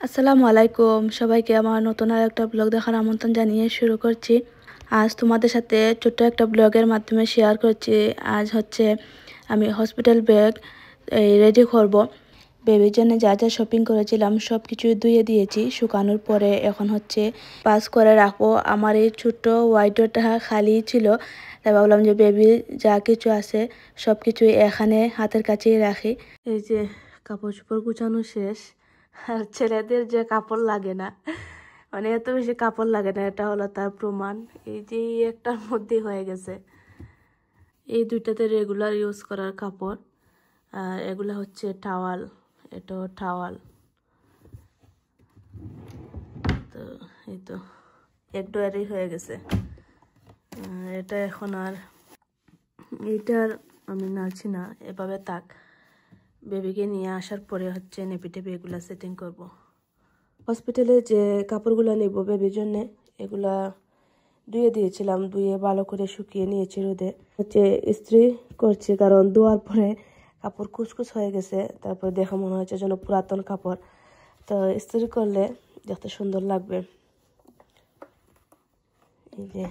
আসসালামু আলাইকুম সবাইকে আমার নতুন আর একটা ব্লগ দেখার আমন্ত্রণ জানিয়ে শুরু করছি। আজ তোমাদের সাথে ছোট্ট একটা ব্লগের মাধ্যমে শেয়ার করছি। আজ হচ্ছে আমি হসপিটাল ব্যাগ রেডি করব। বেবির জন্য যা যা শপিং করেছিলাম সব কিছু ধুয়ে দিয়েছি, শুকানোর পরে এখন হচ্ছে পাস করে রাখবো। আমার এই ছোট্ট ওয়াইডটা খালি ছিল, তাই ভাবলাম যে বেবির যা কিছু আছে সব কিছুই এখানে হাতের কাছেই রাখি। এই যে কাপড় চোপড় গুছানো শেষ। আর ছেলেদের যে কাপড় লাগে না, মানে এত বেশি কাপড় লাগে না, এটা হলো তার প্রমাণ। এই যে একটার মধ্যে হয়ে গেছে। এই দুইটাতে রেগুলার ইউজ করার কাপড়, আর এগুলা হচ্ছে টাওয়াল, এটাও টাওয়াল। তো এই তো এক ডয়ারই হয়ে গেছে। এটা এখন আর এইটার আমি নাড়ছি না, এভাবে থাক। বেবিকে নিয়ে আসার পরে হচ্ছে নেপি টেপি এগুলা সেটিং করব। হসপিটালে যে কাপড়গুলো নেব বেবির জন্যে, এগুলা ধুয়ে দিয়েছিলাম, ধুয়ে ভালো করে শুকিয়ে নিয়েছি রোদে। হচ্ছে ইস্ত্রি করছি, কারণ ধোয়ার পরে কাপড় কুচকুচ হয়ে গেছে, তারপর দেখা মনে হচ্ছে যেন পুরাতন কাপড়। তো ইস্ত্রি করলে দেখতে সুন্দর লাগবে। এই যে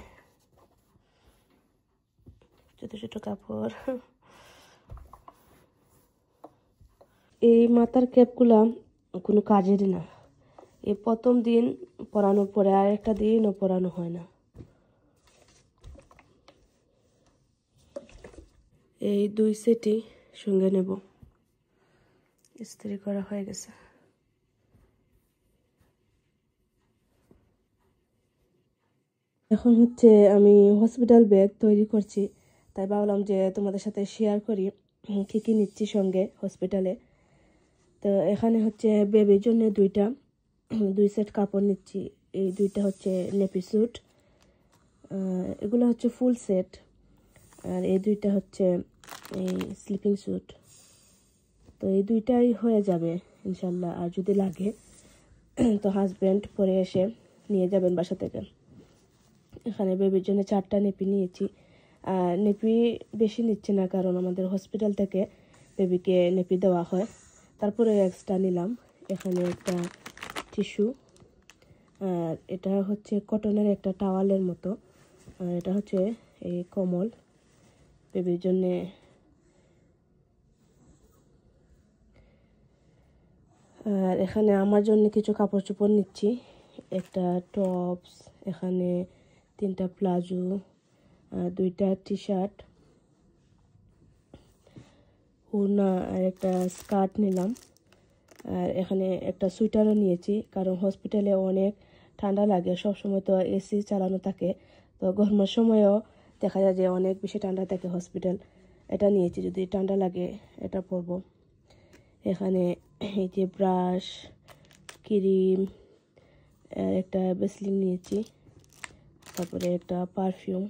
ছোট ছোট কাপড়। এই মাথার ক্যাপগুলা কোনো কাজেরই না। এই প্রথম দিন পরানোর পরে আর একটা দিনও পরানো হয় না। এই দুই সেটই সঙ্গে নেব। ইস্ত্রি করা হয়ে গেছে। এখন হচ্ছে আমি হসপিটাল ব্যাগ তৈরি করছি, তাই ভাবলাম যে তোমাদের সাথে শেয়ার করি কী কী নিচ্ছি সঙ্গে হসপিটালে। তো এখানে হচ্ছে বেবির জন্য দুই সেট কাপড় নিচ্ছি। এই দুইটা হচ্ছে নেপি স্যুট, এগুলো হচ্ছে ফুল সেট। আর এই দুইটা হচ্ছে এই স্লিপিং স্যুট। তো এই দুইটাই হয়ে যাবে ইনশাল্লাহ। আর যদি লাগে তো হাজব্যান্ড পরে এসে নিয়ে যাবেন বাসা থেকে। এখানে বেবির জন্য 4টা নেপি নিয়েছি। আর নেপি বেশি নিচ্ছে না, কারণ আমাদের হসপিটাল থেকে বেবিকে নেপি দেওয়া হয়। তারপরে এক্সট্রা নিলাম এখানে একটা টিস্যু, আর এটা হচ্ছে কটনের একটা টাওয়ালের মতো, আর এটা হচ্ছে এই কম্বল বেবির জন্যে। আর এখানে আমার জন্য কিছু কাপড় চোপড় নিচ্ছি, একটা টপস, এখানে 3টা প্লাজো, 2টা টি শার্ট, ওড়না, আর একটা স্কার্ট নিলাম। আর এখানে একটা সোয়েটারও নিয়েছি, কারণ হসপিটালে অনেক ঠান্ডা লাগে, সবসময় তো এসি চালানো থাকে। তো গরমের সময়ও দেখা যায় যে অনেক বেশি ঠান্ডা থাকে হসপিটাল। এটা নিয়েছি, যদি ঠান্ডা লাগে এটা পরবো। এখানে এই যে ব্রাশ, ক্রিম, একটা ভ্যাসলিন নিয়েছি, তারপরে একটা পারফিউম,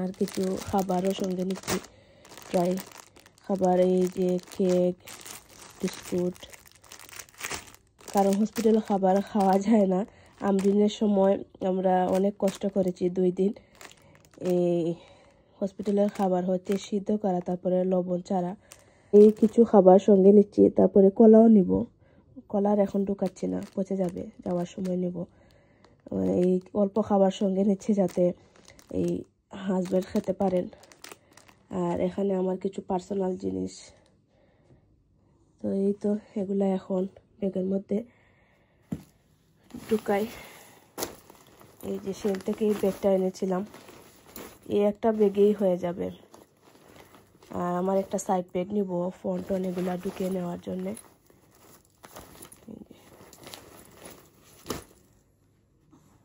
আর কিছু খাবারও সঙ্গে নিচ্ছি, প্রায় খাবার। এই যে কেক, বিস্কুট, কারণ হসপিটালে খাবার খাওয়া যায় না। আমরিনের সময় আমরা অনেক কষ্ট করেছি 2 দিন। এই হসপিটালের খাবার হচ্ছে সিদ্ধ করা, তারপরে লবণ ছাড়া। এই কিছু খাবার সঙ্গে নিচ্ছি, তারপরে কলাও নিব। কলার এখন ঢুকাচ্ছি না, পচে যাবে, যাওয়ার সময় নিব। এই অল্প খাবার সঙ্গে নিচ্ছি যাতে এই হাজব্যান্ড খেতে পারেন। আর এখানে আমার কিছু পার্সোনাল জিনিস। তো এই তো এগুলা এখন ব্যাগের মধ্যে ঢুকাই। এই যে সেল থেকে এই ব্যাগটা এনেছিলাম, এই একটা ব্যাগেই হয়ে যাবে। আর আমার একটা সাইড ব্যাগ নিব ফোন টোন এগুলা ঢুকিয়ে নেওয়ার জন্যে।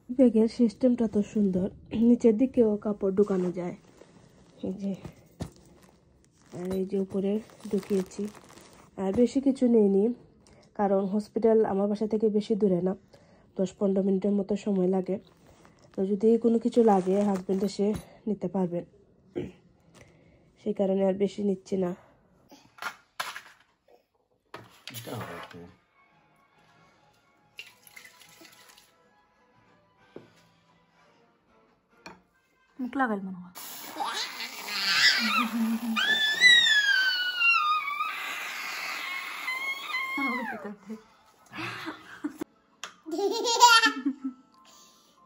ব্যাগের সিস্টেমটা তো সুন্দর, নিচের দিকেও কাপড় ঢুকানো যায়। এই যে, আর এই যে উপরে ঢুকিয়েছি। আর বেশি কিছু নেইনি, কারণ হসপিটাল আমার বাসা থেকে বেশি দূরে না, 10-15 মিনিটের মতো সময় লাগে। তো যদি কোনো কিছু লাগে হাজব্যান্ড এসে নিতে পারবেন, সেই কারণে আর বেশি নিচ্ছি না। মুখ লাগাল মনে হয়।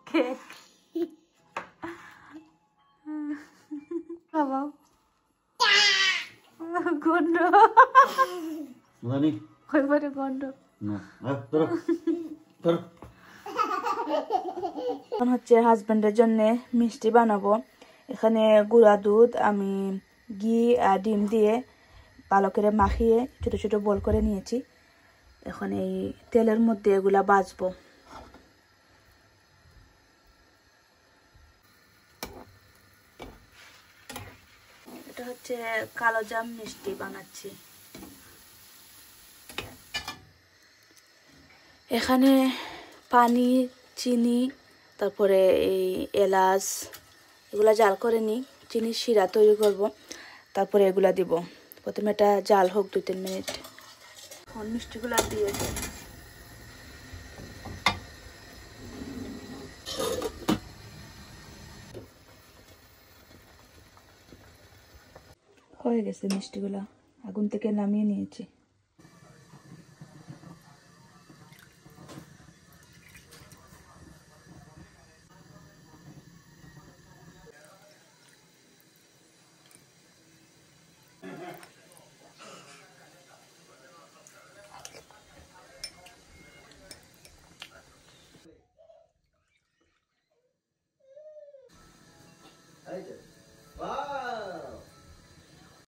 কেক খাওয়াও গন্ধ জানি কইবারে গন্ধ না ধরো ধরো এখন হচ্ছে হাজবেন্ডের জন্য মিষ্টি বানাবো। এখানে গুঁড়া দুধ আমি ঘি আর ডিম দিয়ে ভালো করে মাখিয়ে ছোট ছোট বল করে নিয়েছি। এখন এই তেলের মধ্যে এগুলা ভাজবো। এটা হচ্ছে কালো জাম মিষ্টি বানাচ্ছি। এখানে পানি, চিনি, তারপরে এই এলাচ এগুলা জাল করে নিই। চিনির শিরা তৈরি করব, তারপরে এগুলা দিব। প্রথমে এটা জাল হোক 2-3 মিনিট। এখন মিষ্টিগুলা দিয়ে দিই। হয়ে গেছে মিষ্টিগুলা, আগুন থেকে নামিয়ে নিয়েছি।